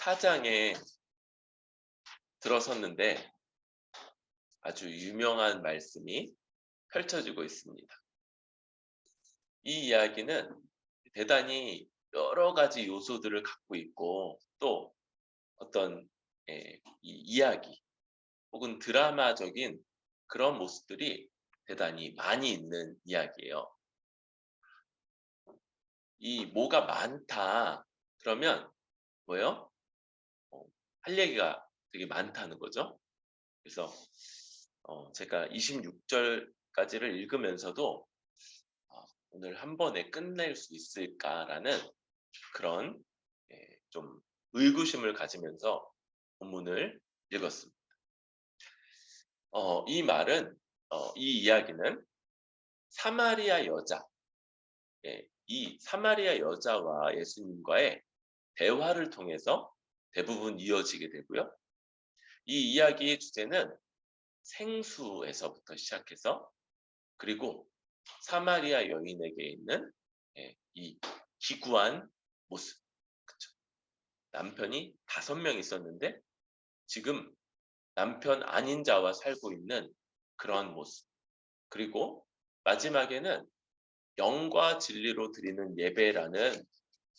4장에 들어섰는데 아주 유명한 말씀이 펼쳐지고 있습니다. 이 이야기는 대단히 여러 가지 요소들을 갖고 있고 또 어떤 이 이야기 혹은 드라마적인 그런 모습들이 대단히 많이 있는 이야기예요. 이 뭐가 많다 그러면 뭐예요? 할 얘기가 되게 많다는 거죠. 그래서 제가 26절까지를 읽으면서도 오늘 한 번에 끝낼 수 있을까라는 그런 좀 의구심을 가지면서 본문을 읽었습니다. 이 말은 이 이야기는 사마리아 여자, 이 사마리아 여자와 예수님과의 대화를 통해서 대부분 이어지게 되고요. 이 이야기의 주제는 생수에서부터 시작해서 그리고 사마리아 여인에게 있는 이 기구한 모습. 그쵸? 남편이 5명 있었는데 지금 남편 아닌 자와 살고 있는 그런 모습. 그리고 마지막에는 영과 진리로 드리는 예배라는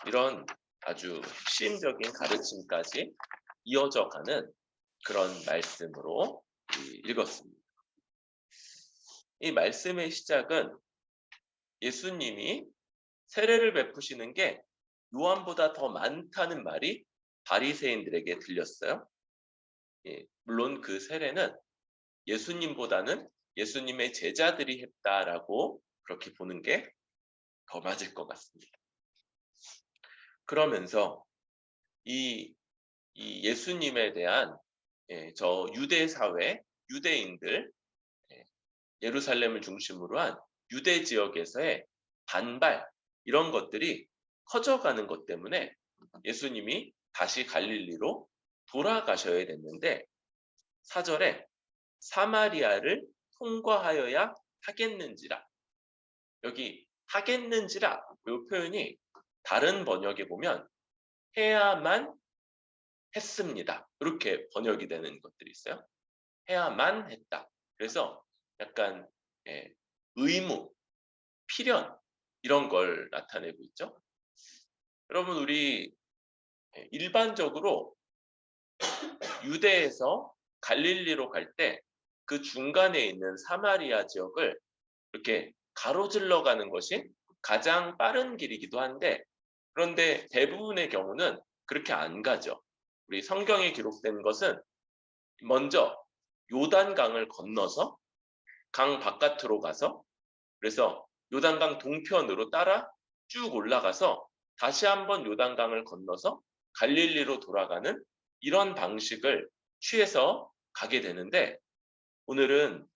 이런 아주 핵심적인 가르침까지 이어져 가는 그런 말씀으로 읽었습니다. 이 말씀의 시작은 예수님이 세례를 베푸시는 게 요한보다 더 많다는 말이 바리새인들에게 들렸어요. 물론 그 세례는 예수님보다는 예수님의 제자들이 했다라고 그렇게 보는 게 더 맞을 것 같습니다. 그러면서 이 예수님에 대한 저 유대 사회, 유대인들, 예루살렘을 중심으로 한 유대 지역에서의 반발 이런 것들이 커져가는 것 때문에 예수님이 다시 갈릴리로 돌아가셔야 됐는데 4절에 사마리아를 통과하여야 하겠는지라, 여기 하겠는지라 이 표현이 다른 번역에 보면 해야만 했습니다 이렇게 번역이 되는 것들이 있어요. 해야만 했다. 그래서 약간 의무, 필연 이런 걸 나타내고 있죠. 여러분 우리 일반적으로 유대에서 갈릴리로 갈 때 그 중간에 있는 사마리아 지역을 이렇게 가로질러 가는 것이 가장 빠른 길이기도 한데 그런데 대부분의 경우는 그렇게 안 가죠. 우리 성경에 기록된 것은 먼저 요단강을 건너서 강 바깥으로 가서 그래서 요단강 동편으로 따라 쭉 올라가서 다시 한번 요단강을 건너서 갈릴리로 돌아가는 이런 방식을 취해서 가게 되는데 오늘은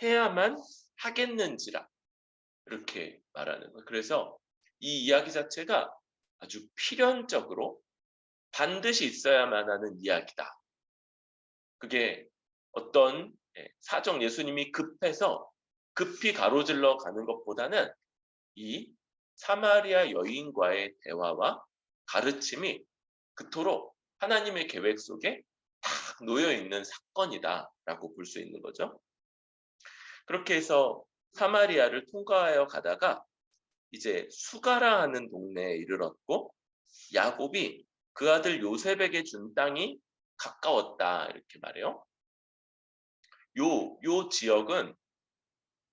해야만 하겠는지라 이렇게 말하는 거예요. 그래서 이 이야기 자체가 아주 필연적으로 반드시 있어야만 하는 이야기다. 그게 어떤 사정 예수님이 급해서 급히 가로질러 가는 것보다는 이 사마리아 여인과의 대화와 가르침이 그토록 하나님의 계획 속에 딱 놓여 있는 사건이다라고 볼 수 있는 거죠. 그렇게 해서 사마리아를 통과하여 가다가 이제 수가라 하는 동네에 이르렀고 야곱이 그 아들 요셉에게 준 땅이 가까웠다 이렇게 말해요. 요 지역은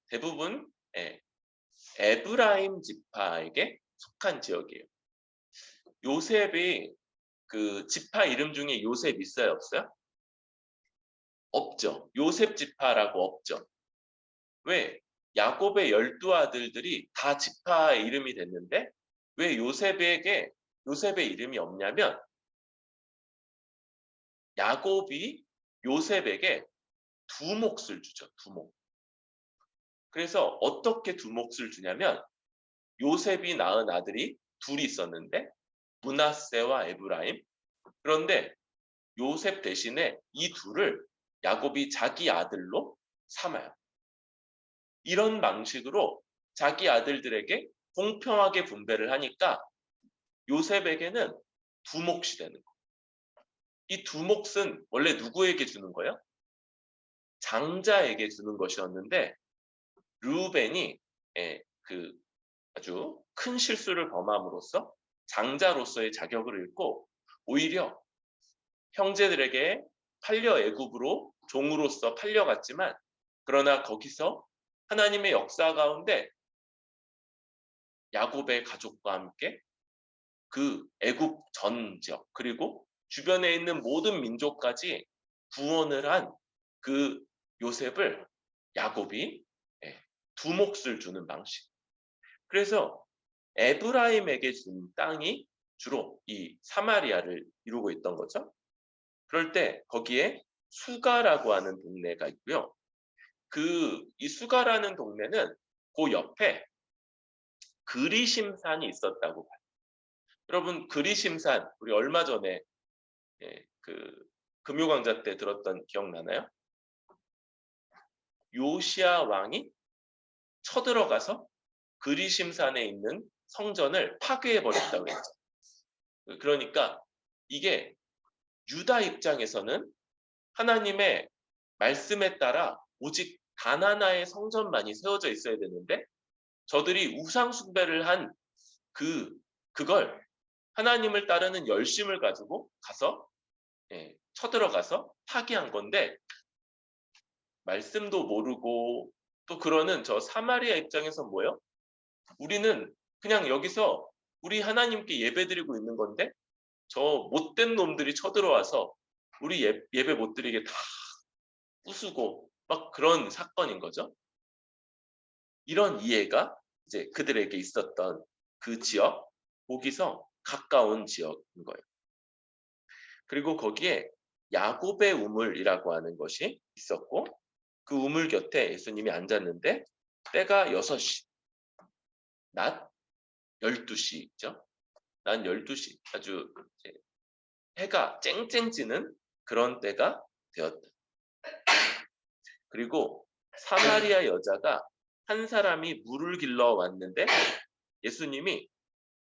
대부분 에브라임 지파에게 속한 지역이에요. 요셉이 그 지파 이름 중에 요셉 있어요, 없어요? 없죠. 요셉 지파라고 없죠. 왜? 야곱의 12아들들이 다 지파의 이름이 됐는데 왜 요셉의 이름이 없냐면 야곱이 요셉에게 두 몫을 주죠. 두 몫. 그래서 어떻게 두 몫을 주냐면 요셉이 낳은 아들이 둘이 있었는데 므낫세와 에브라임. 그런데 요셉 대신에 이 둘을 야곱이 자기 아들로 삼아요. 이런 방식으로 자기 아들들에게 공평하게 분배를 하니까 요셉에게는 두 몫이 되는 거. 이 두 몫은 원래 누구에게 주는 거예요? 장자에게 주는 것이었는데 르우벤이 그 아주 큰 실수를 범함으로써 장자로서의 자격을 잃고 오히려 형제들에게 팔려 애굽으로 종으로서 팔려갔지만 그러나 거기서 하나님의 역사 가운데 야곱의 가족과 함께 그 애굽 전 지역 그리고 주변에 있는 모든 민족까지 구원을 한 그 요셉을 야곱이 두 몫을 주는 방식. 그래서 에브라임에게 준 땅이 주로 이 사마리아를 이루고 있던 거죠. 그럴 때 거기에 수가라고 하는 동네가 있고요. 이 수가라는 동네는 그 옆에 그리심산이 있었다고 봐요. 여러분 그리심산 우리 얼마 전에 그 금요강좌 때 들었던 기억나나요? 요시야 왕이 쳐들어가서 그리심산에 있는 성전을 파괴해 버렸다고 했죠. 그러니까 이게 유다 입장에서는 하나님의 말씀에 따라 오직 단 하나의 성전만이 세워져 있어야 되는데 저들이 우상 숭배를 한 그걸 하나님을 따르는 열심을 가지고 가서 쳐들어가서 파괴한 건데 말씀도 모르고 또 그러는 저 사마리아 입장에서 뭐예요? 우리는 그냥 여기서 우리 하나님께 예배드리고 있는 건데 저 못된 놈들이 쳐들어와서 우리 예배 못 드리게 다 부수고 막 그런 사건인 거죠. 이런 이해가 이제 그들에게 있었던 그 지역, 거기서 가까운 지역인 거예요. 그리고 거기에 야곱의 우물이라고 하는 것이 있었고 그 우물 곁에 예수님이 앉았는데 때가 6시, 낮 12시 있죠. 낮 12시 아주 해가 쨍쨍 지는 그런 때가 되었다. 그리고 사마리아 여자가 한 사람이 물을 길러 왔는데 예수님이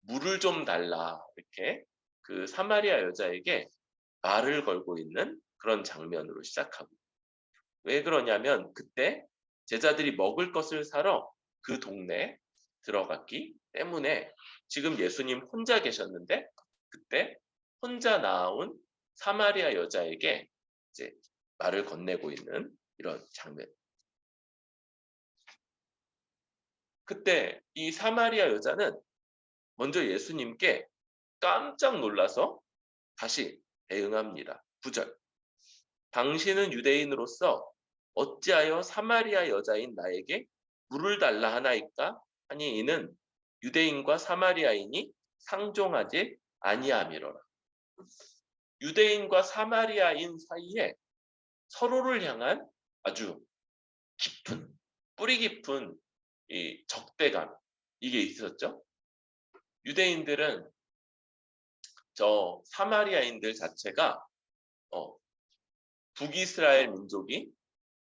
물을 좀 달라 이렇게 그 사마리아 여자에게 말을 걸고 있는 그런 장면으로 시작하고 왜 그러냐면 그때 제자들이 먹을 것을 사러 그 동네에 들어갔기 때문에 지금 예수님 혼자 계셨는데 그때 혼자 나온 사마리아 여자에게 이제 말을 건네고 있는 이런 장면. 그때 이 사마리아 여자는 먼저 예수님께 깜짝 놀라서 다시 대응합니다. 9절. 당신은 유대인으로서 어찌하여 사마리아 여자인 나에게 물을 달라 하나이까? 하니 이는 유대인과 사마리아인이 상종하지 아니함이로라. 유대인과 사마리아인 사이에 서로를 향한 아주 깊은 뿌리 깊은 이 적대감 이게 있었죠. 유대인들은 저 사마리아인들 자체가 북이스라엘 민족이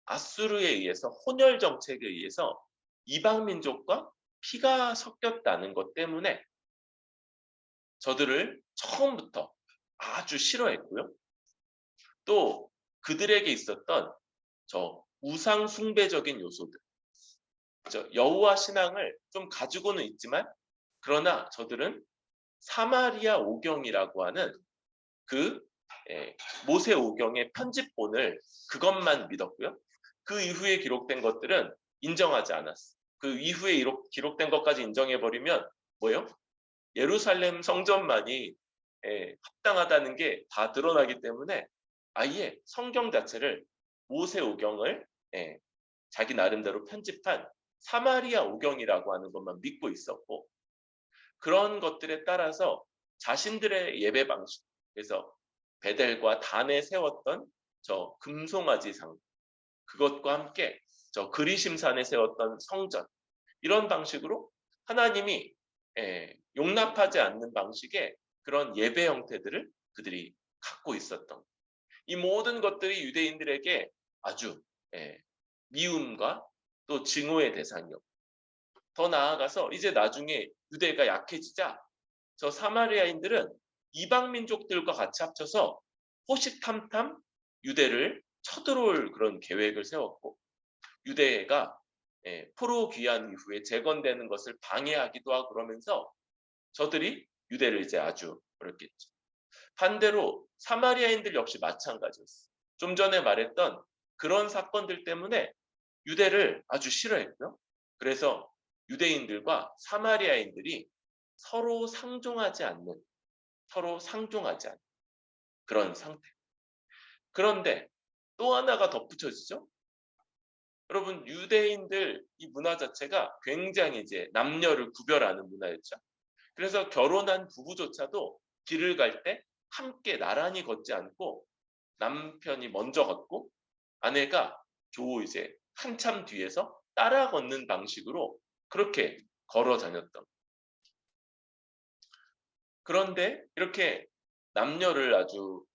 아수르에 의해서 혼혈 정책에 의해서 이방 민족과 피가 섞였다는 것 때문에 저들을 처음부터 아주 싫어했고요. 또 그들에게 있었던 저 우상 숭배적인 요소들, 여호와 신앙을 좀 가지고는 있지만 그러나 저들은 사마리아 오경이라고 하는 그 모세 오경의 편집본을 그것만 믿었고요. 그 이후에 기록된 것들은 인정하지 않았어. 그 이후에 기록된 것까지 인정해버리면 뭐요? 예루살렘 성전만이 합당하다는 게 다 드러나기 때문에 아예 성경 자체를 모세 오경을 자기 나름대로 편집한 사마리아 오경이라고 하는 것만 믿고 있었고 그런 것들에 따라서 자신들의 예배 방식 그래서 베델과 단에 세웠던 저 금송아지상 그것과 함께 저 그리심산에 세웠던 성전 이런 방식으로 하나님이 용납하지 않는 방식의 그런 예배 형태들을 그들이 갖고 있었던 이 모든 것들이 유대인들에게 아주 미움과 또 증오의 대상이었고 더 나아가서 이제 나중에 유대가 약해지자 저 사마리아인들은 이방 민족들과 같이 합쳐서 호시탐탐 유대를 쳐들어올 그런 계획을 세웠고, 유대가 포로 귀환 이후에 재건되는 것을 방해하기도 하고 그러면서 저들이 유대를 이제 아주 어렵겠죠. 반대로 사마리아인들 역시 마찬가지였어요. 좀 전에 말했던 그런 사건들 때문에 유대를 아주 싫어했고요. 그래서 유대인들과 사마리아인들이 서로 상종하지 않는 그런 상태. 그런데 또 하나가 덧붙여지죠. 여러분, 유대인들 이 문화 자체가 굉장히 이제 남녀를 구별하는 문화였죠. 그래서 결혼한 부부조차도 길을 갈 때 함께 나란히 걷지 않고 남편이 먼저 걷고 아내가 이제 한참 뒤에서 따라 걷는 방식으로 그렇게 걸어 다녔던. 그런데 이렇게 남녀를 아주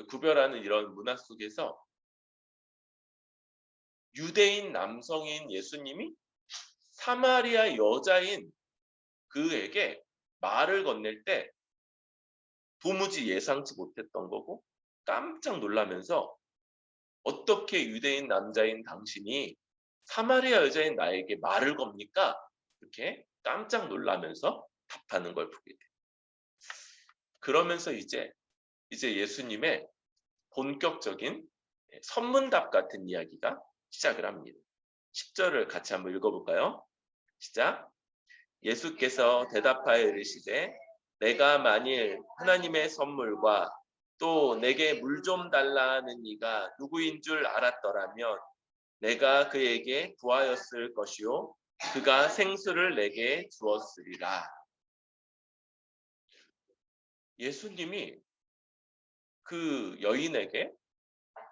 구별하는 이런 문화 속에서 유대인 남성인 예수님이 사마리아 여자인 그에게 말을 건넬 때 도무지 예상치 못했던 거고, 깜짝 놀라면서 어떻게 유대인 남자인 당신이 사마리아 여자인 나에게 말을 겁니까? 이렇게 깜짝 놀라면서 답하는 걸 보게 돼요. 그러면서 이제 예수님의 본격적인 선문답 같은 이야기가 시작을 합니다. 10절을 같이 한번 읽어볼까요? 시작. 예수께서 대답하여 이르시되 내가 만일 하나님의 선물과 또 내게 물 좀 달라 하는 이가 누구인 줄 알았더라면 내가 그에게 구하였을 것이요 그가 생수를 내게 주었으리라. 예수님이 그 여인에게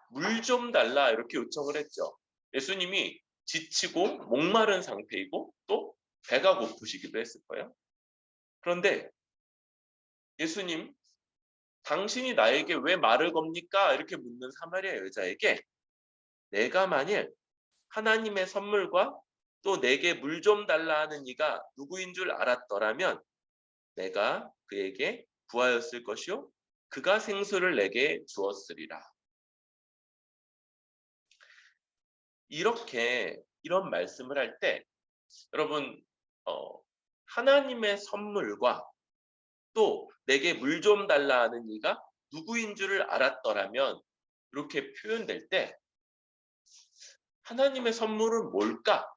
물 좀 달라 이렇게 요청을 했죠. 예수님이 지치고 목마른 상태이고 또 배가 고프시기도 했을 거예요. 그런데 예수님, 당신이 나에게 왜 말을 겁니까? 이렇게 묻는 사마리아 여자에게 내가 만일 하나님의 선물과 또 내게 물 좀 달라 하는 이가 누구인 줄 알았더라면 내가 그에게 구하였을 것이요 그가 생수를 내게 주었으리라. 이런 말씀을 할 때 여러분 하나님의 선물과 또 내게 물 좀 달라 하는 이가 누구인 줄을 알았더라면 이렇게 표현될 때 하나님의 선물은 뭘까?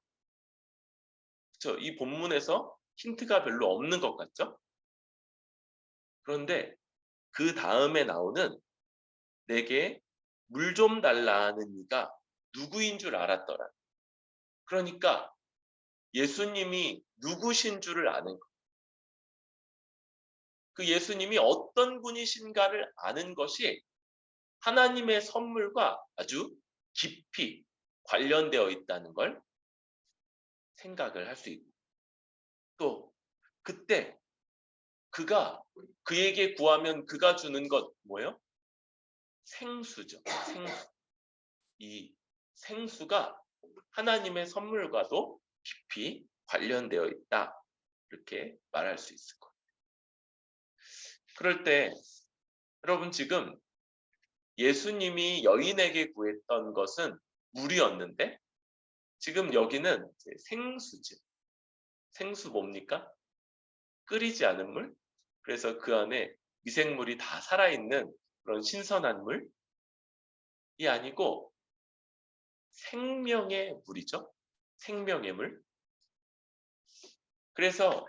그렇죠? 이 본문에서 힌트가 별로 없는 것 같죠? 그런데 그 다음에 나오는 내게 물 좀 달라 하는 이가 누구인 줄 알았더라. 그러니까 예수님이 누구신 줄을 아는 것. 그 예수님이 어떤 분이신가를 아는 것이 하나님의 선물과 아주 깊이 관련되어 있다는 걸 생각을 할 수 있고, 또 그때 그가 그에게 구하면 그가 주는 것 뭐예요? 생수죠. 생수. 이 생수가 하나님의 선물과도 깊이 관련되어 있다. 이렇게 말할 수 있을 거예요. 그럴 때 여러분 지금 예수님이 여인에게 구했던 것은 물이었는데 지금 여기는 생수지. 생수 뭡니까? 끓이지 않은 물. 그래서 그 안에 미생물이 다 살아있는 그런 신선한 물이 아니고 생명의 물이죠. 생명의 물. 그래서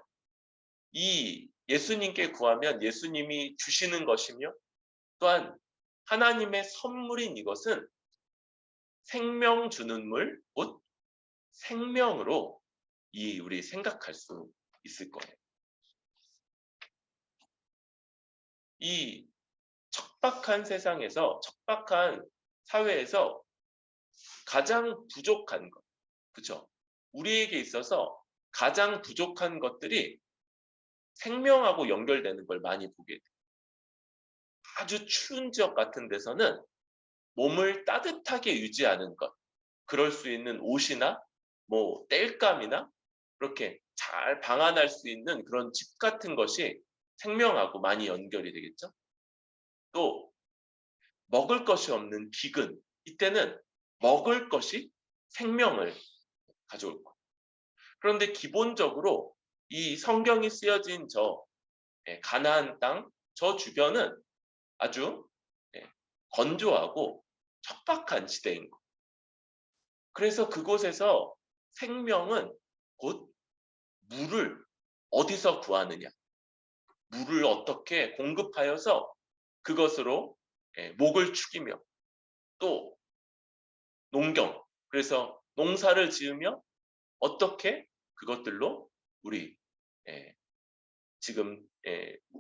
이 예수님께 구하면 예수님이 주시는 것이며 또한 하나님의 선물인 이것은 생명 주는 물, 곧 생명으로 우리 생각할 수 있을 거예요. 이 척박한 세상에서, 척박한 사회에서 가장 부족한 것, 그렇죠? 우리에게 있어서 가장 부족한 것들이 생명하고 연결되는 걸 많이 보게 돼요. 아주 추운 지역 같은 데서는 몸을 따뜻하게 유지하는 것, 그럴 수 있는 옷이나 땔감이나 그렇게 잘 방한할 수 있는 그런 집 같은 것이 생명하고 많이 연결이 되겠죠. 또 먹을 것이 없는 기근, 이때는 먹을 것이 생명을 가져올 거예요. 그런데 기본적으로 이 성경이 쓰여진 저 가나안 땅, 저 주변은 아주 건조하고 척박한 지대인 거예요. 그래서 그곳에서 생명은 곧 물을 어디서 구하느냐, 물을 어떻게 공급하여서 그것으로 목을 축이며 또 농경, 그래서 농사를 지으며 어떻게 그것들로 우리 지금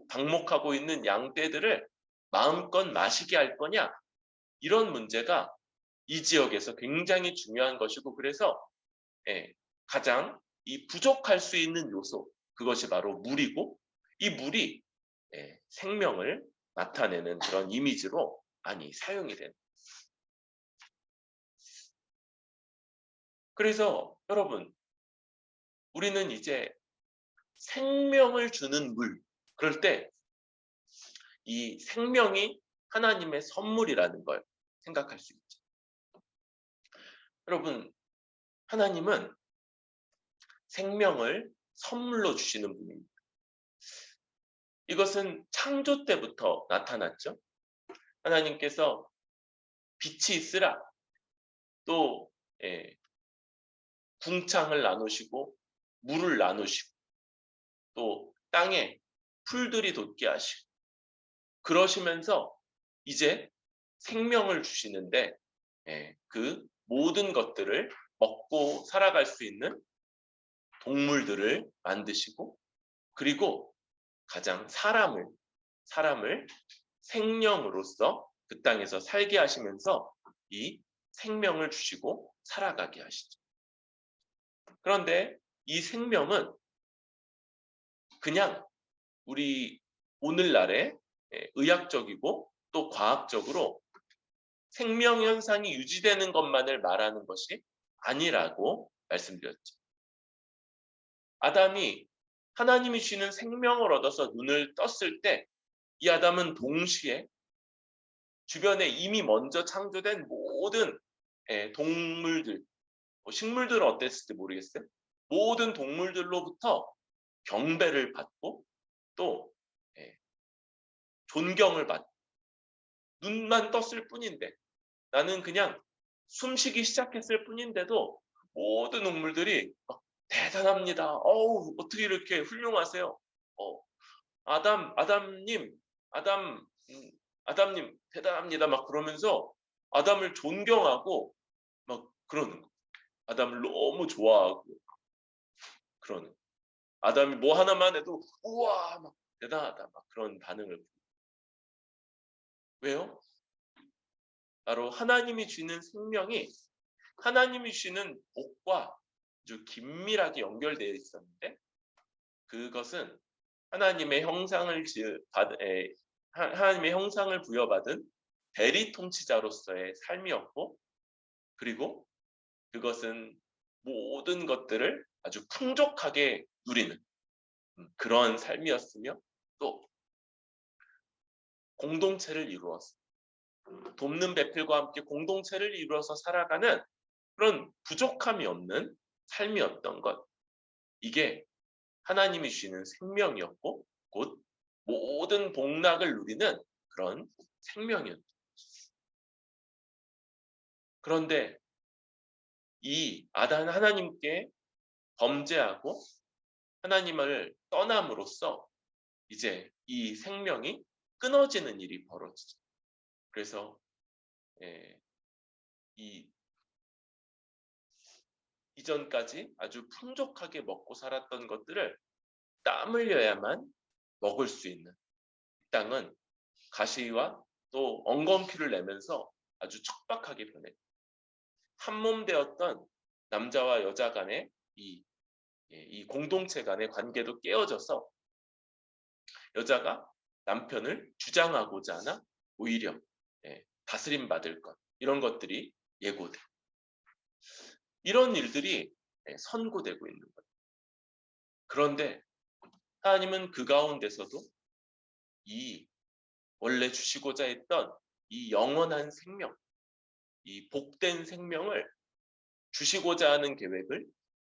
방목하고 있는 양떼들을 마음껏 마시게 할 거냐, 이런 문제가 이 지역에서 굉장히 중요한 것이고, 그래서 가장 이 부족할 수 있는 요소, 그것이 바로 물이고, 이 물이 생명을 나타내는 그런 이미지로 많이 사용이 됩니다. 그래서 여러분, 우리는 이제 생명을 주는 물, 그럴 때 이 생명이 하나님의 선물이라는 걸 생각할 수 있죠. 여러분, 하나님은 생명을 선물로 주시는 분입니다. 이것은 창조 때부터 나타났죠. 하나님께서 빛이 있으라, 또 궁창을 나누시고 물을 나누시고 또 땅에 풀들이 돋게 하시고, 그러시면서 이제 생명을 주시는데 그 모든 것들을 먹고 살아갈 수 있는 동물들을 만드시고, 그리고 가장 사람을 생명으로서 그 땅에서 살게 하시면서 이 생명을 주시고 살아가게 하시죠. 그런데 이 생명은 그냥 우리 오늘날의 의학적이고 또 과학적으로 생명 현상이 유지되는 것만을 말하는 것이 아니라고 말씀드렸죠. 아담이 하나님이 주시는 생명을 얻어서 눈을 떴을 때 이 아담은 동시에 주변에 이미 먼저 창조된 모든 동물들, 식물들은 어땠을지 모르겠어요. 모든 동물들로부터 경배를 받고 또 존경을 받고, 눈만 떴을 뿐인데, 나는 그냥 숨쉬기 시작했을 뿐인데도 모든 동물들이 대단합니다. 어우, 어떻게 이렇게 훌륭하세요? 아담님, 아담님 대단합니다. 막 그러면서 아담을 존경하고 막 그러는 거. 아담을 너무 좋아하고 그러는 거. 아담이 뭐 하나만 해도 우와, 막 대단하다, 막 그런 반응을. 왜요? 바로 하나님이 주는 생명이 하나님이 주시는 복과 아주 긴밀하게 연결되어 있었는데, 그것은 하나님의 형상을 하나님의 형상을 부여받은 대리 통치자로서의 삶이었고, 그리고 그것은 모든 것들을 아주 풍족하게 누리는 그런 삶이었으며, 또 공동체를 이루었어. 돕는 배필과 함께 공동체를 이루어서 살아가는 그런 부족함이 없는 삶이었던 것. 이게 하나님이 주시는 생명이었고, 곧 모든 복락을 누리는 그런 생명이었죠. 그런데 이 아담 하나님께 범죄하고 하나님을 떠남으로써 이제 이 생명이 끊어지는 일이 벌어지죠. 그래서 이 이전까지 아주 풍족하게 먹고 살았던 것들을 땀 흘려야만 먹을 수 있는 땅은 가시와 또 엉겅퀴를 내면서 아주 척박하게 변해. 한몸 되었던 남자와 여자 간의 이 공동체 간의 관계도 깨어져서 여자가 남편을 주장하고자 하나 오히려 다스림 받을 것, 이런 것들이 예고돼. 이런 일들이 선고되고 있는 거예요. 그런데 하나님은 그 가운데서도 이 원래 주시고자 했던 이 영원한 생명, 이 복된 생명을 주시고자 하는 계획을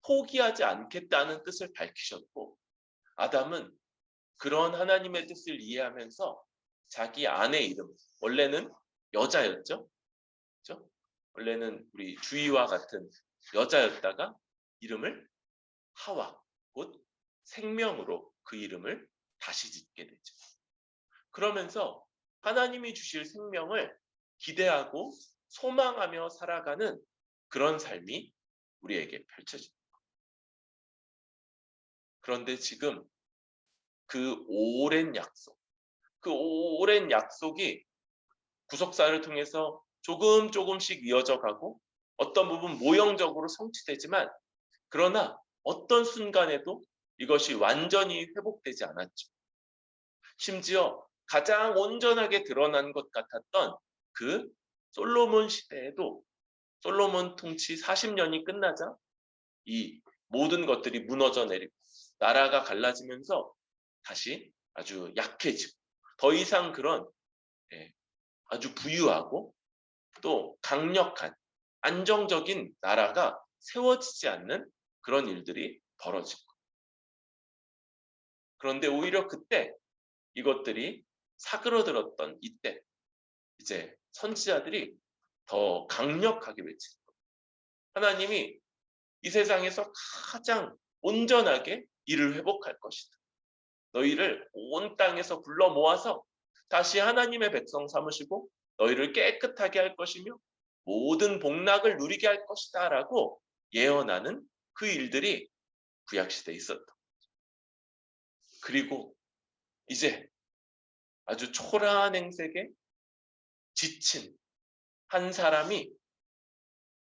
포기하지 않겠다는 뜻을 밝히셨고, 아담은 그런 하나님의 뜻을 이해하면서 자기 아내 이름, 원래는 여자였죠. 그렇죠? 원래는 우리 주희와 같은 여자였다가 이름을 하와, 곧 생명으로 그 이름을 다시 짓게 되죠. 그러면서 하나님이 주실 생명을 기대하고 소망하며 살아가는 그런 삶이 우리에게 펼쳐집니다. 그런데 지금 그 오랜 약속, 그 오랜 약속이 구속사를 통해서 조금씩 이어져 가고 어떤 부분 모형적으로 성취되지만, 그러나 어떤 순간에도 이것이 완전히 회복되지 않았죠. 심지어 가장 온전하게 드러난 것 같았던 그 솔로몬 시대에도 솔로몬 통치 40년이 끝나자 이 모든 것들이 무너져 내리고 나라가 갈라지면서 다시 아주 약해지고 더 이상 그런 아주 부유하고 또 강력한 안정적인 나라가 세워지지 않는 그런 일들이 벌어지고, 그런데 오히려 그때 이것들이 사그러들었던 이때 이제 선지자들이 더 강력하게 외치는 거예요. 하나님이 이 세상에서 가장 온전하게 이를 회복할 것이다. 너희를 온 땅에서 불러 모아서 다시 하나님의 백성 삼으시고 너희를 깨끗하게 할 것이며 모든 복락을 누리게 할 것이다 라고 예언하는 그 일들이 구약시대에 있었다. 그리고 이제 아주 초라한 행색에 지친 한 사람이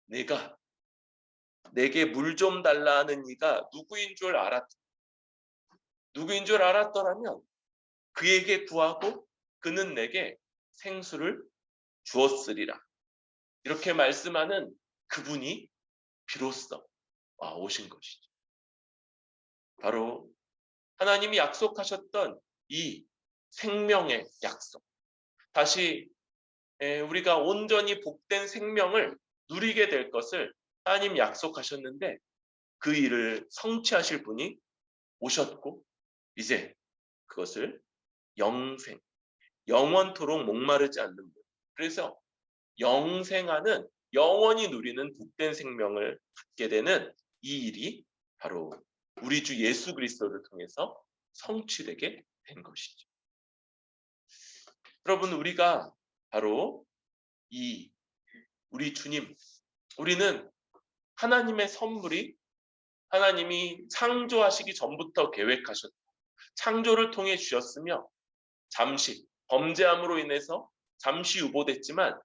내게 물 좀 달라 하는 이가 누구인 줄 알았더라면 그에게 구하고 그는 내게 생수를 주었으리라. 이렇게 말씀하는 그분이 비로소 오신 것이죠. 바로 하나님이 약속하셨던 이 생명의 약속. 다시 우리가 온전히 복된 생명을 누리게 될 것을 하나님 약속하셨는데 그 일을 성취하실 분이 오셨고 이제 그것을 영원토록 목마르지 않는 분. 그래서 영생하는 영원히 누리는 복된 생명을 갖게 되는 이 일이 바로 우리 주 예수 그리스도를 통해서 성취되게 된 것이죠. 여러분, 우리가 바로 우리 주님, 우리는 하나님의 선물이 하나님이 창조하시기 전부터 계획하셨고 창조를 통해 주셨으며 잠시 범죄함으로 인해서 잠시 유보됐지만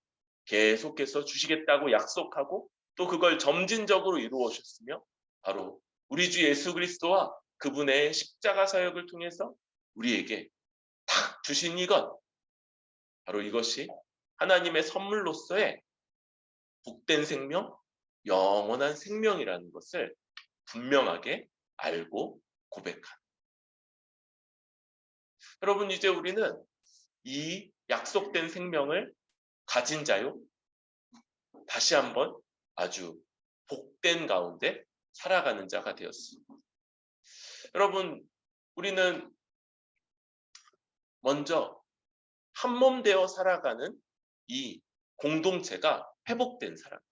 계속해서 주시겠다고 약속하고 또 그걸 점진적으로 이루어 오셨으며 바로 우리 주 예수 그리스도와 그분의 십자가 사역을 통해서 우리에게 딱 주신 이것, 바로 이것이 하나님의 선물로서의 복된 생명, 영원한 생명이라는 것을 분명하게 알고 고백합니다. 여러분, 이제 우리는 이 약속된 생명을 가진 자요, 다시 한번 아주 복된 가운데 살아가는 자가 되었습니다. 여러분, 우리는 먼저 한 몸 되어 살아가는 이 공동체가 회복된 사람들,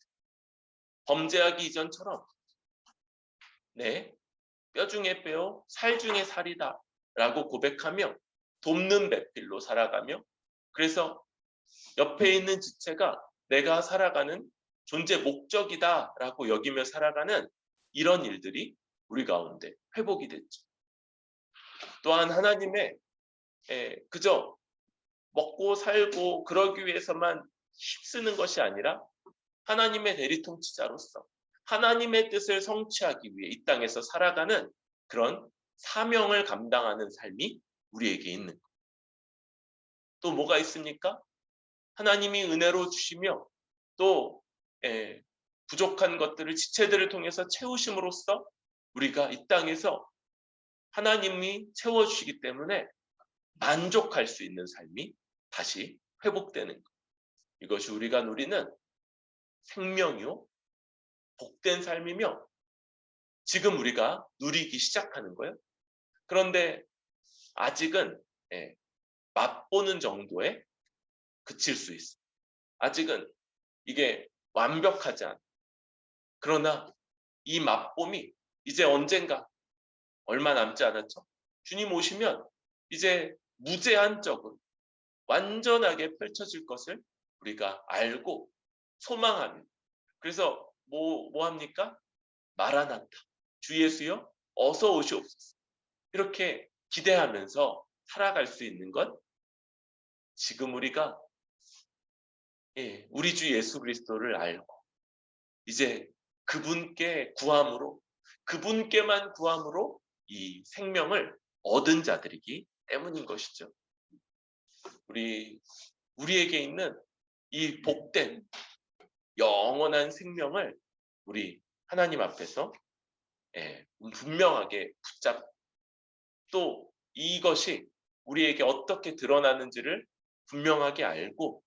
범죄하기 이전처럼 뼈 중에 뼈, 살 중에 살이다 라고 고백하며 돕는 배필로 살아가며, 그래서 옆에 있는 지체가 내가 살아가는 존재 목적이다 라고 여기며 살아가는 이런 일들이 우리 가운데 회복이 됐죠. 또한 하나님의 그저 먹고 살고 그러기 위해서만 힘쓰는 것이 아니라 하나님의 대리통치자로서 하나님의 뜻을 성취하기 위해 이 땅에서 살아가는 그런 사명을 감당하는 삶이 우리에게 있는 것. 또 뭐가 있습니까? 하나님이 은혜로 주시며 또 부족한 것들을 지체들을 통해서 채우심으로써 우리가 이 땅에서 하나님이 채워주시기 때문에 만족할 수 있는 삶이 다시 회복되는 것. 이것이 우리가 누리는 생명이요, 복된 삶이며 지금 우리가 누리기 시작하는 거예요. 그런데 아직은 맛보는 정도에 그칠 수 있어. 아직은 이게 완벽하지 않아. 그러나 이 맛봄이 이제 언젠가 얼마 남지 않았죠. 주님 오시면 이제 무제한적으로 완전하게 펼쳐질 것을 우리가 알고 소망하는. 그래서 뭐 합니까? 마라나타. 주 예수여 어서 오시옵소서. 이렇게 기대하면서 살아갈 수 있는 건 지금 우리가 우리 주 예수 그리스도를 알고 이제 그분께 구함으로, 그분께만 구함으로 이 생명을 얻은 자들이기 때문인 것이죠. 우리에게 있는 이 복된 영원한 생명을 우리 하나님 앞에서 분명하게 붙잡고 또 이것이 우리에게 어떻게 드러나는지를 분명하게 알고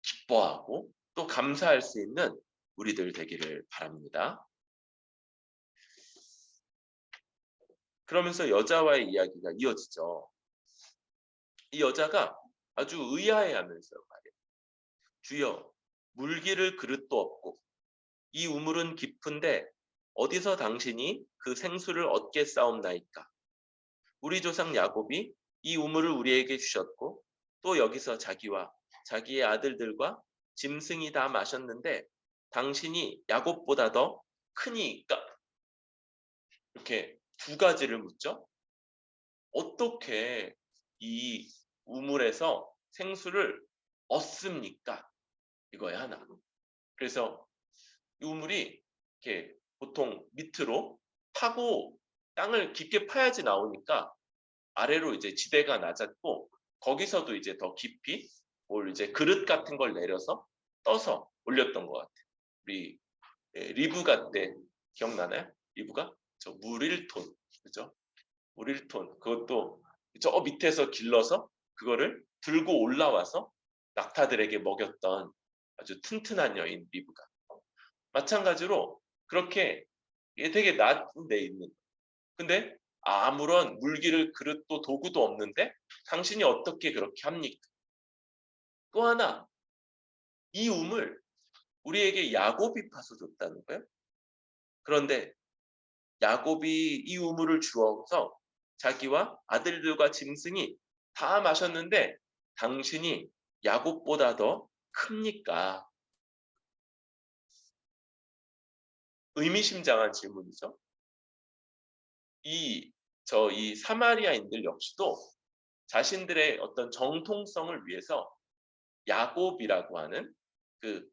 기뻐하고 또 감사할 수 있는 우리들 되기를 바랍니다. 그러면서 여자와의 이야기가 이어지죠. 이 여자가 아주 의아해하면서 말해요. 주여, 물기를 그릇도 없고 이 우물은 깊은데 어디서 당신이 그 생수를 얻겠사옵나이까? 우리 조상 야곱이 이 우물을 우리에게 주셨고 또 여기서 자기와 자기의 아들들과 짐승이 다 마셨는데 당신이 야곱보다 더 크니까? 이렇게 두 가지를 묻죠. 어떻게 이 우물에서 생수를 얻습니까? 이거야 하나. 그래서 이 우물이 이렇게 보통 밑으로 파고 땅을 깊게 파야지 나오니까 아래로 이제 지대가 낮았고 거기서도 이제 더 깊이 뭘 이제 그릇 같은 걸 내려서 떠서 올렸던 것 같아요. 우리 리브가 때 기억나나요? 리브가 저 물일톤, 그죠? 물일톤 그것도 저 밑에서 길러서 그거를 들고 올라와서 낙타들에게 먹였던 아주 튼튼한 여인 리브가. 마찬가지로 그렇게 되게 낮은 데 있는. 근데 아무런 물기를 그릇도 도구도 없는데 당신이 어떻게 그렇게 합니까? 또 하나, 이 우물 우리에게 야곱이 파서 줬다는 거예요. 그런데 야곱이 이 우물을 주어서 자기와 아들들과 짐승이 다 마셨는데 당신이 야곱보다 더 큽니까? 의미심장한 질문이죠. 이 사마리아인들 역시도 자신들의 어떤 정통성을 위해서 야곱이라고 하는 그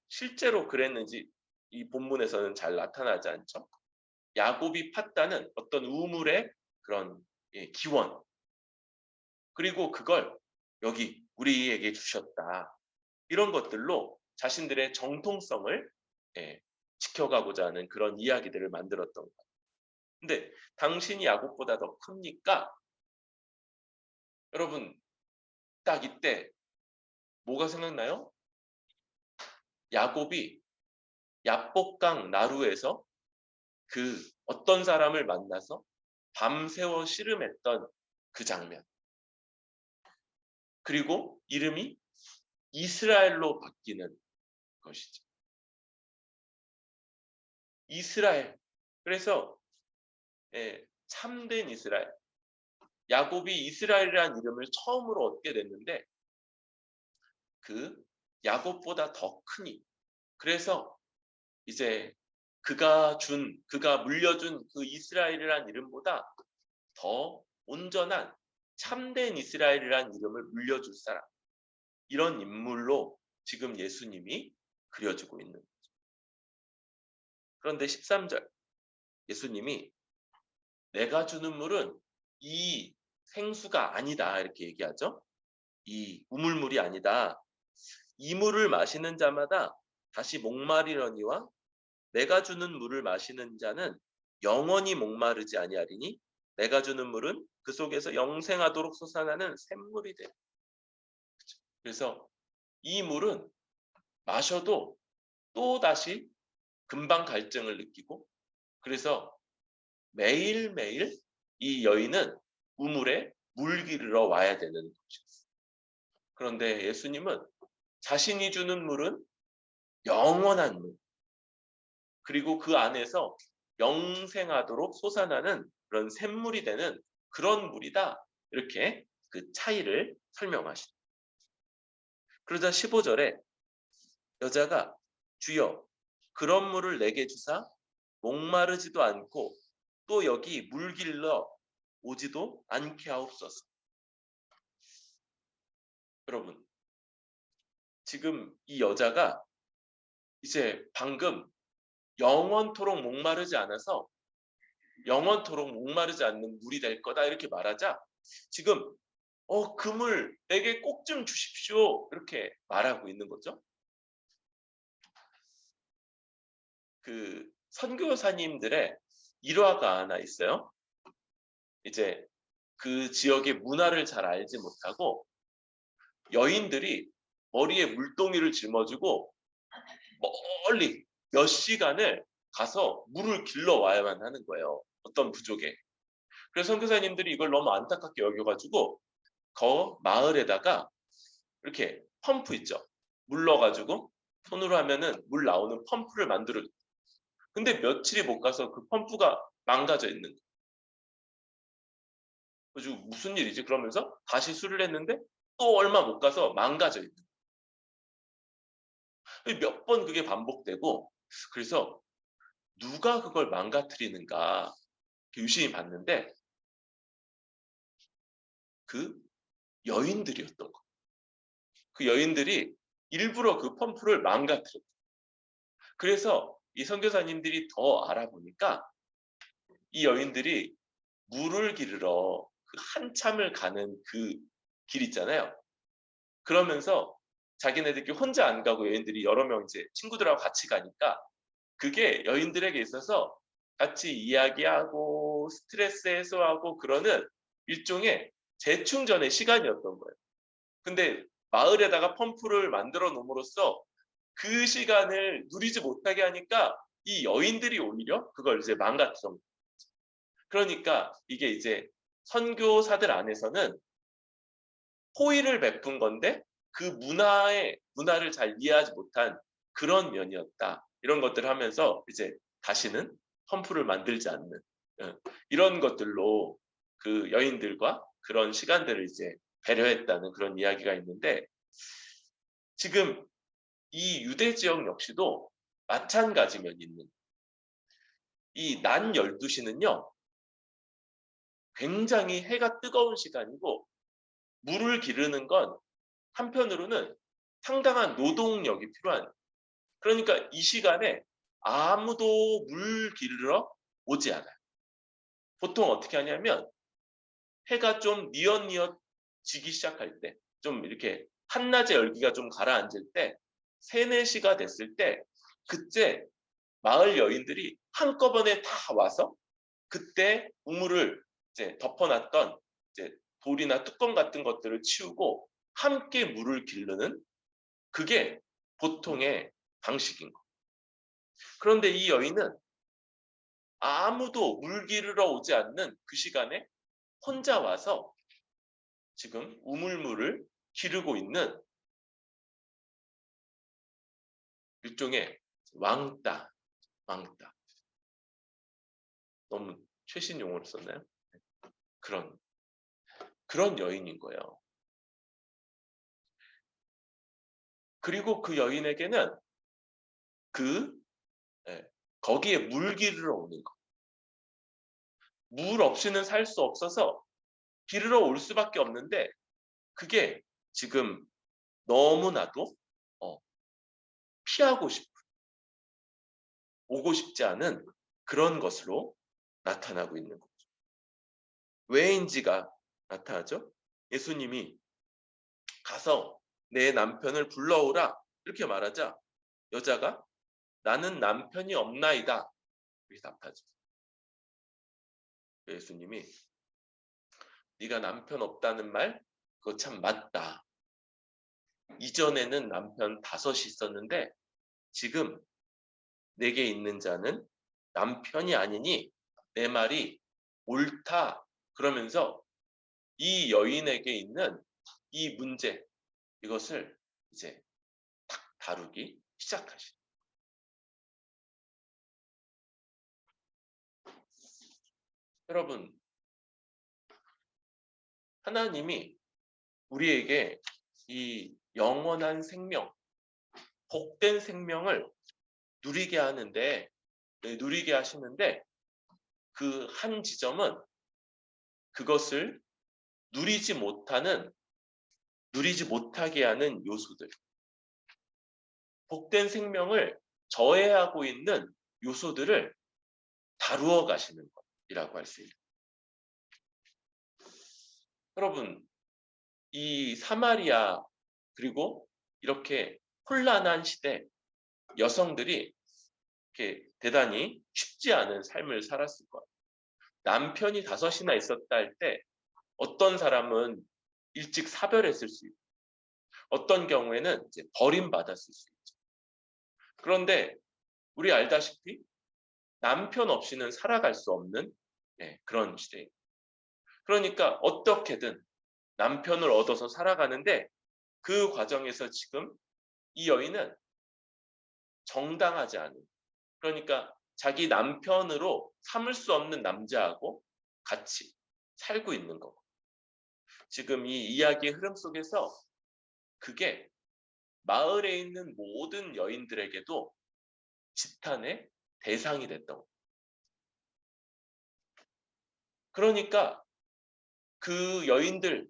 실제로 그랬는지 이 본문에서는 잘 나타나지 않죠. 야곱이 팠다는 어떤 우물의 그런 기원, 그리고 그걸 여기 우리에게 주셨다. 이런 것들로 자신들의 정통성을 지켜가고자 하는 그런 이야기들을 만들었던 거예요. 근데 당신이 야곱보다 더 큽니까? 여러분 딱 이때 뭐가 생각나요? 야곱이 야복강 나루에서 그 어떤 사람을 만나서 밤새워 씨름했던 그 장면. 그리고 이름이 이스라엘로 바뀌는 것이죠. 이스라엘. 그래서 참된 이스라엘. 야곱이 이스라엘이라는 이름을 처음으로 얻게 됐는데 그 야곱보다 더 크니. 그래서 이제 그가 물려준 그 이스라엘이라는 이름보다 더 온전한 참된 이스라엘이라는 이름을 물려줄 사람. 이런 인물로 지금 예수님이 그려지고 있는 거죠. 그런데 13절 예수님이 내가 주는 물은 이 생수가 아니다 이렇게 얘기하죠. 이 우물물이 아니다. 이 물을 마시는 자마다 다시 목마르려니와 내가 주는 물을 마시는 자는 영원히 목마르지 아니하리니 내가 주는 물은 그 속에서 영생하도록 솟아나는 샘물이 돼. 그래서 이 물은 마셔도 또 다시 금방 갈증을 느끼고, 그래서 매일매일 이 여인은 우물에 물 기르러 와야 되는 것이었어요. 그런데 예수님은 자신이 주는 물은 영원한 물, 그리고 그 안에서 영생하도록 솟아나는 그런 샘물이 되는 그런 물이다. 이렇게 그 차이를 설명하십니다. 그러자 15절에 여자가 주여 그런 물을 내게 주사 목마르지도 않고 또 여기 물 길러 오지도 않게 하옵소서. 여러분, 지금 이 여자가 이제 방금 영원토록 목마르지 않아서 영원토록 목마르지 않는 물이 될 거다 이렇게 말하자, 지금 그 물 내게 꼭 좀 주십시오 이렇게 말하고 있는 거죠. 그 선교사님들의 일화가 하나 있어요. 이제 그 지역의 문화를 잘 알지 못하고 여인들이 머리에 물동이를 짊어지고 멀리 몇 시간을 가서 물을 길러 와야만 하는 거예요. 어떤 부족에. 그래서 선교사님들이 이걸 너무 안타깝게 여겨가지고 그 마을에다가 이렇게 펌프 있죠. 물 넣어가지고 손으로 하면은 물 나오는 펌프를 만들어요. 근데 며칠이 못 가서 그 펌프가 망가져 있는 거예요. 그래서 무슨 일이지? 그러면서 다시 수리를 했는데 또 얼마 못 가서 망가져 있는 거예요. 몇 번 그게 반복되고, 그래서 누가 그걸 망가뜨리는가 유심히 봤는데 그 여인들이었던 거예요. 그 여인들이 일부러 그 펌프를 망가뜨렸어요. 그래서 이 선교사님들이 더 알아보니까 이 여인들이 물을 기르러 그 한참을 가는 그 길 있잖아요. 그러면서 자기네들끼리 혼자 안 가고 여인들이 여러 명 이제 친구들하고 같이 가니까 그게 여인들에게 있어서 같이 이야기하고 스트레스 해소하고 그러는 일종의 재충전의 시간이었던 거예요. 근데 마을에다가 펌프를 만들어 놓음으로써 그 시간을 누리지 못하게 하니까 이 여인들이 오히려 그걸 이제 망가뜨린 거예요. 그러니까 이게 이제 선교사들 안에서는 호의를 베푼 건데 그 문화를 잘 이해하지 못한 그런 면이었다. 이런 것들을 하면서 이제 다시는 펌프를 만들지 않는 이런 것들로 그 여인들과 그런 시간들을 이제 배려했다는 그런 이야기가 있는데, 지금 이 유대 지역 역시도 마찬가지 면이 있는, 이 낮 12시는요 굉장히 해가 뜨거운 시간이고 물을 기르는 건 한편으로는 상당한 노동력이 필요한, 그러니까 이 시간에 아무도 물 기르러 오지 않아요. 보통 어떻게 하냐면 해가 좀 뉘엿뉘엿 지기 시작할 때, 좀 이렇게 한낮의 열기가 좀 가라앉을 때, 3, 4시가 됐을 때 그때 마을 여인들이 한꺼번에 다 와서 그때 우물을 이제 덮어놨던 이제 돌이나 뚜껑 같은 것들을 치우고 함께 물을 기르는, 그게 보통의 방식인 거예요. 그런데 이 여인은 아무도 물 기르러 오지 않는 그 시간에 혼자 와서 지금 우물물을 기르고 있는 일종의 왕따. 너무 최신 용어를 썼나요? 그런 여인인 거예요. 그리고 그 여인에게는 그 거기에 물 기르러 오는 거. 물 없이는 살 수 없어서 기르러 올 수밖에 없는데 그게 지금 너무나도 피하고 싶은, 오고 싶지 않은 그런 것으로 나타나고 있는 거죠. 왜인지가 나타나죠. 예수님이 가서 내 남편을 불러오라 이렇게 말하자 여자가 나는 남편이 없나이다 이렇게 답하죠. 예수님이 네가 남편 없다는 말 그거 참 맞다. 이전에는 남편 5이 있었는데 지금 내게 있는 자는 남편이 아니니 내 말이 옳다. 그러면서 이 여인에게 있는 이 문제, 이것을 이제 탁 다루기 시작하시죠. 여러분, 하나님이 우리에게 이 영원한 생명, 복된 생명을 누리게 하는데, 누리게 하시는데 그 한 지점은 그것을 누리지 못하게 하는 요소들, 복된 생명을 저해하고 있는 요소들을 다루어 가시는 것이라고 할 수 있습니다. 여러분, 이 사마리아 그리고 이렇게 혼란한 시대 여성들이 이렇게 대단히 쉽지 않은 삶을 살았을 거예요. 남편이 5이나 있었다 할 때 어떤 사람은 일찍 사별했을 수 있고 어떤 경우에는 이제 버림받았을 수 있죠. 그런데 우리 알다시피 남편 없이는 살아갈 수 없는 그런 시대예요. 그러니까 어떻게든 남편을 얻어서 살아가는데 그 과정에서 지금 이 여인은 정당하지 않은, 그러니까 자기 남편으로 삼을 수 없는 남자하고 같이 살고 있는 거고, 지금 이 이야기의 흐름 속에서 그게 마을에 있는 모든 여인들에게도 지탄의 대상이 됐던 거예요. 그러니까 그 여인들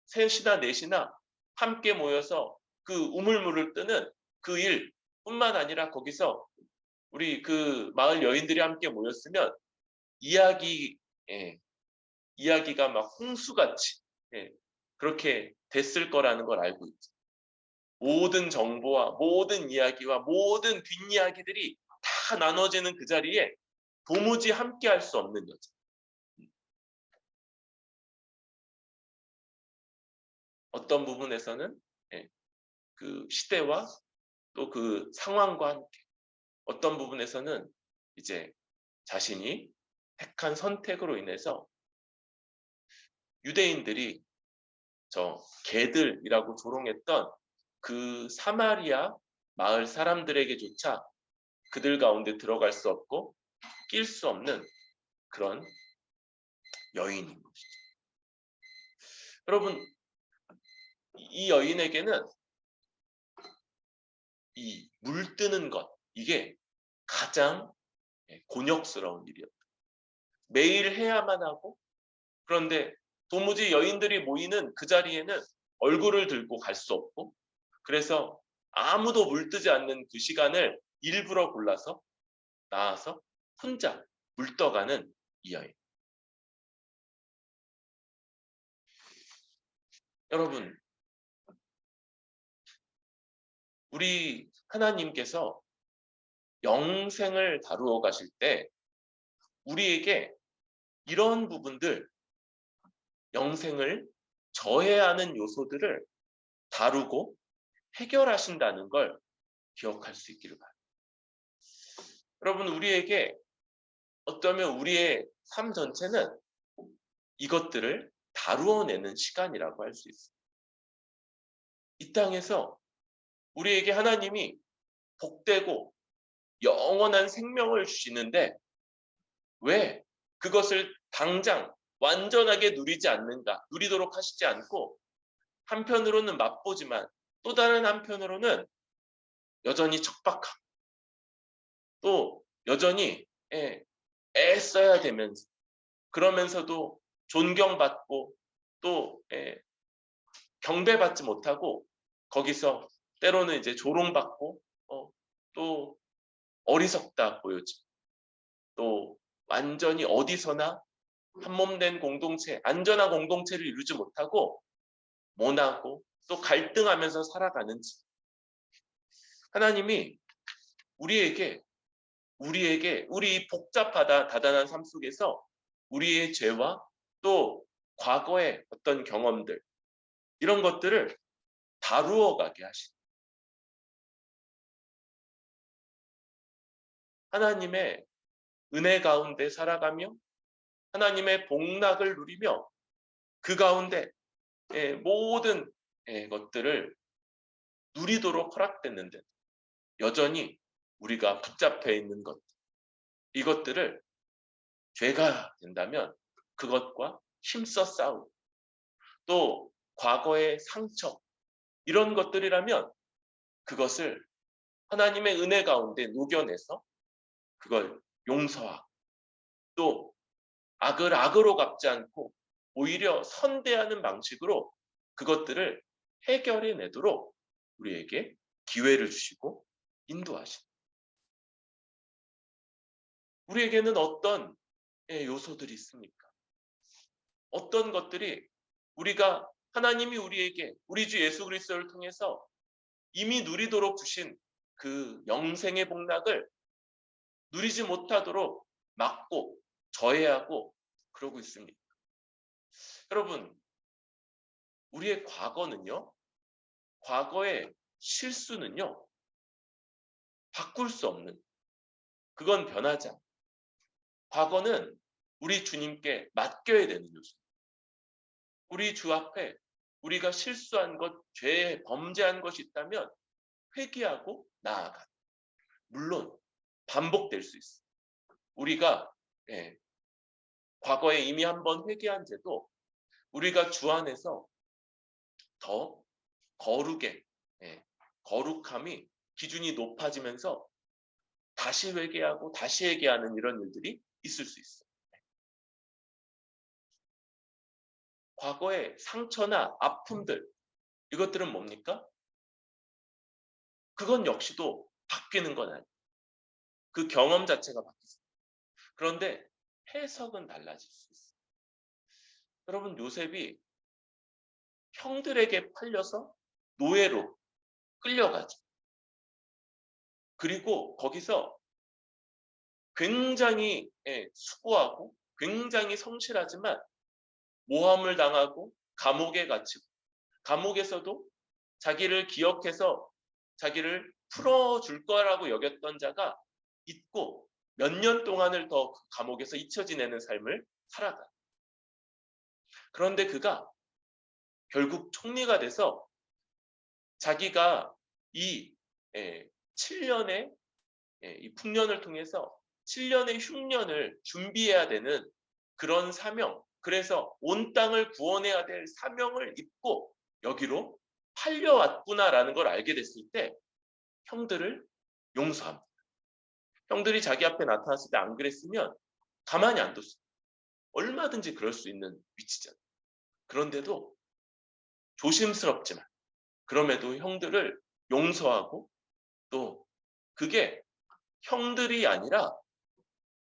3이나 4이나 함께 모여서 그 우물물을 뜨는 그 일뿐만 아니라 거기서 우리 그 마을 여인들이 함께 모였으면 이야기가 막 홍수같이 그렇게 됐을 거라는 걸 알고 있죠. 모든 정보와 모든 이야기와 모든 뒷이야기들이 다 나눠지는 그 자리에 도무지 함께 할 수 없는 여자. 어떤 부분에서는 그 시대와 또 그 상황과 함께, 어떤 부분에서는 이제 자신이 택한 선택으로 인해서 유대인들이 저 개들이라고 조롱했던 그 사마리아 마을 사람들에게조차 그들 가운데 들어갈 수 없고 낄 수 없는 그런 여인인 것이죠. 여러분, 이 여인에게는 이 물뜨는 것, 이게 가장 곤욕스러운 일이었다. 매일 해야만 하고, 그런데 도무지 여인들이 모이는 그 자리에는 얼굴을 들고 갈 수 없고, 그래서 아무도 물뜨지 않는 그 시간을 일부러 골라서 나와서 혼자 물떠가는 이 여인. 여러분, 우리 하나님께서 영생을 다루어 가실 때 우리에게 이런 부분들, 영생을 저해하는 요소들을 다루고 해결하신다는 걸 기억할 수 있기를 바랍니다. 여러분, 우리에게 어쩌면 우리의 삶 전체는 이것들을 다루어내는 시간이라고 할 수 있습니다. 이 땅에서 우리에게 하나님이 복되고 영원한 생명을 주시는데 왜 그것을 당장 완전하게 누리지 않는가, 누리도록 하시지 않고 한편으로는 맛보지만 또 다른 한편으로는 여전히 척박하고 또 여전히 애써야 되면서, 그러면서도 존경받고 또 경배받지 못하고 거기서 때로는 이제 조롱받고 또 어리석다 보여지고 또 완전히 어디서나 한몸된 공동체, 안전한 공동체를 이루지 못하고 모나고 또 갈등하면서 살아가는지, 하나님이 우리에게 우리 복잡하다 다단한 삶 속에서 우리의 죄와 또 과거의 어떤 경험들, 이런 것들을 다루어 가게 하신 하나님의 은혜 가운데 살아가며 하나님의 복락을 누리며 그 가운데 모든 것들을 누리도록 허락됐는데 여전히 우리가 붙잡혀 있는 것, 이것들을 죄가 된다면 그것과 힘써 싸우고, 또 과거의 상처, 이런 것들이라면 그것을 하나님의 은혜 가운데 녹여내서 그걸 용서하고, 또 악을 악으로 갚지 않고 오히려 선대하는 방식으로 그것들을 해결해 내도록 우리에게 기회를 주시고 인도하십니다. 우리에게는 어떤 요소들이 있습니까? 어떤 것들이 우리가 하나님이 우리에게 우리 주 예수 그리스도를 통해서 이미 누리도록 주신 그 영생의 복락을 누리지 못하도록 막고 저해하고 그러고 있습니다. 여러분, 우리의 과거는요, 과거의 실수는요, 바꿀 수 없는, 그건 변하지 않아요. 과거는 우리 주님께 맡겨야 되는 요소. 우리 주 앞에 우리가 실수한 것, 죄, 범죄한 것이 있다면 회개하고 나아가. 물론 반복될 수 있어요. 우리가 과거에 이미 한번 회개한 죄도 우리가 주 안에서 더 거룩에, 거룩함이 기준이 높아지면서 다시 회개하고 다시 회개하는 이런 일들이 있을 수 있어요. 과거의 상처나 아픔들, 이것들은 뭡니까? 그건 역시도 바뀌는 건 아니에요. 그 경험 자체가 바뀌습니다. 그런데 해석은 달라질 수 있어요. 여러분, 요셉이 형들에게 팔려서 노예로 끌려가죠. 그리고 거기서 굉장히 수고하고 굉장히 성실하지만 모함을 당하고 감옥에 갇히고, 감옥에서도 자기를 기억해서 자기를 풀어줄 거라고 여겼던 자가 있고 몇 년 동안을 더 감옥에서 잊혀 지내는 삶을 살아가요. 그런데 그가 결국 총리가 돼서 자기가 이 7년의 이 풍년을 통해서 7년의 흉년을 준비해야 되는 그런 사명, 그래서 온 땅을 구원해야 될 사명을 입고 여기로 팔려왔구나라는 걸 알게 됐을 때 형들을 용서합니다. 형들이 자기 앞에 나타났을 때 안 그랬으면 가만히 안 뒀어요. 얼마든지 그럴 수 있는 위치잖아요. 그런데도 조심스럽지만 그럼에도 형들을 용서하고, 또 그게 형들이 아니라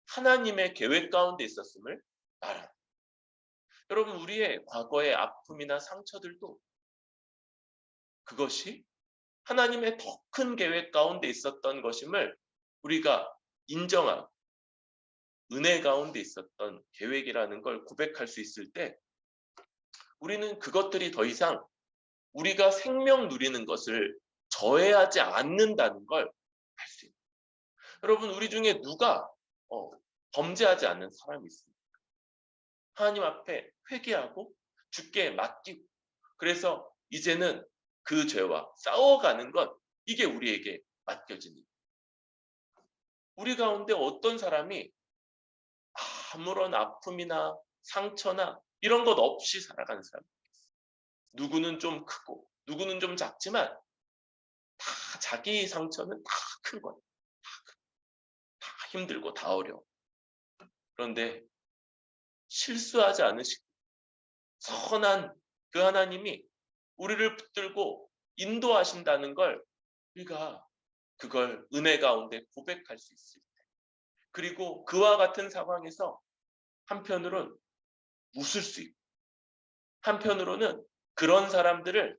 하나님의 계획 가운데 있었음을 말합니다. 여러분, 우리의 과거의 아픔이나 상처들도 그것이 하나님의 더 큰 계획 가운데 있었던 것임을 우리가 인정하고 은혜 가운데 있었던 계획이라는 걸 고백할 수 있을 때 우리는 그것들이 더 이상 우리가 생명 누리는 것을 저해하지 않는다는 걸 알 수 있습니다. 여러분, 우리 중에 누가 범죄하지 않는 사람이 있습니까? 하나님 앞에 회개하고 주께 맡기고, 그래서 이제는 그 죄와 싸워가는 것, 이게 우리에게 맡겨진 일. 우리 가운데 어떤 사람이 아무런 아픔이나 상처나 이런 것 없이 살아가는 사람이 있어요. 누구는 좀 크고 누구는 좀 작지만 다 자기 상처는 다 큰 거예요. 다 힘들고 다 어려워. 그런데 실수하지 않으시고 선한 그 하나님이 우리를 붙들고 인도하신다는 걸 우리가 그걸 은혜 가운데 고백할 수 있을 때, 그리고 그와 같은 상황에서 한편으로는 웃을 수 있고 한편으로는 그런 사람들을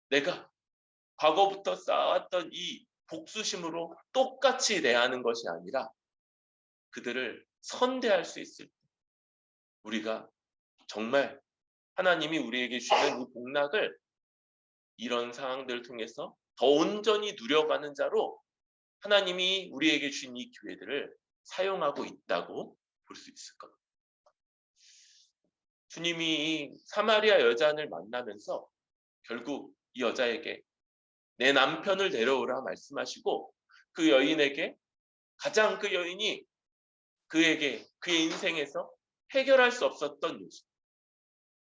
내가 과거부터 쌓아왔던 이 복수심으로 똑같이 대하는 것이 아니라 그들을 선대할 수 있을 때 우리가 정말 하나님이 우리에게 주시는 이 복락을 이런 상황들을 통해서 더 온전히 누려가는 자로 하나님이 우리에게 주신 이 기회들을 사용하고 있다고 볼 수 있을 겁니다. 주님이 이 사마리아 여자를 만나면서 결국 이 여자에게 내 남편을 데려오라 말씀하시고 그 여인에게 가장 그 여인이 그에게 그의 인생에서 해결할 수 없었던 요소,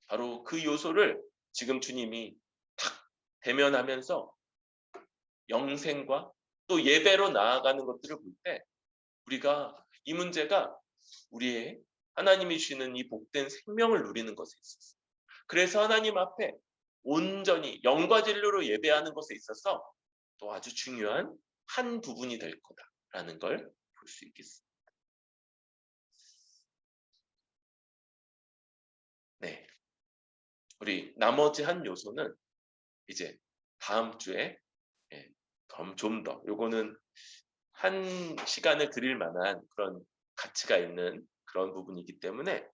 바로 그 요소를 지금 주님이 탁 대면하면서 영생과 또 예배로 나아가는 것들을 볼 때 우리가 이 문제가 우리의 하나님이 주시는 이 복된 생명을 누리는 것에 있어서, 그래서 하나님 앞에 온전히 영과 진리로 예배하는 것에 있어서 또 아주 중요한 한 부분이 될 거다라는 걸 볼 수 있겠습니다. 네, 우리 나머지 한 요소는 이제 다음 주에 좀 더 요거는 한 시간을 드릴 만한 그런 가치가 있는 그런 부분이기 때문에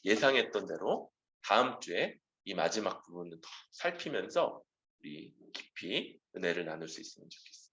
예상했던 대로 다음 주에 이 마지막 부분을 더 살피면서 우리 깊이 은혜를 나눌 수 있으면 좋겠습니다.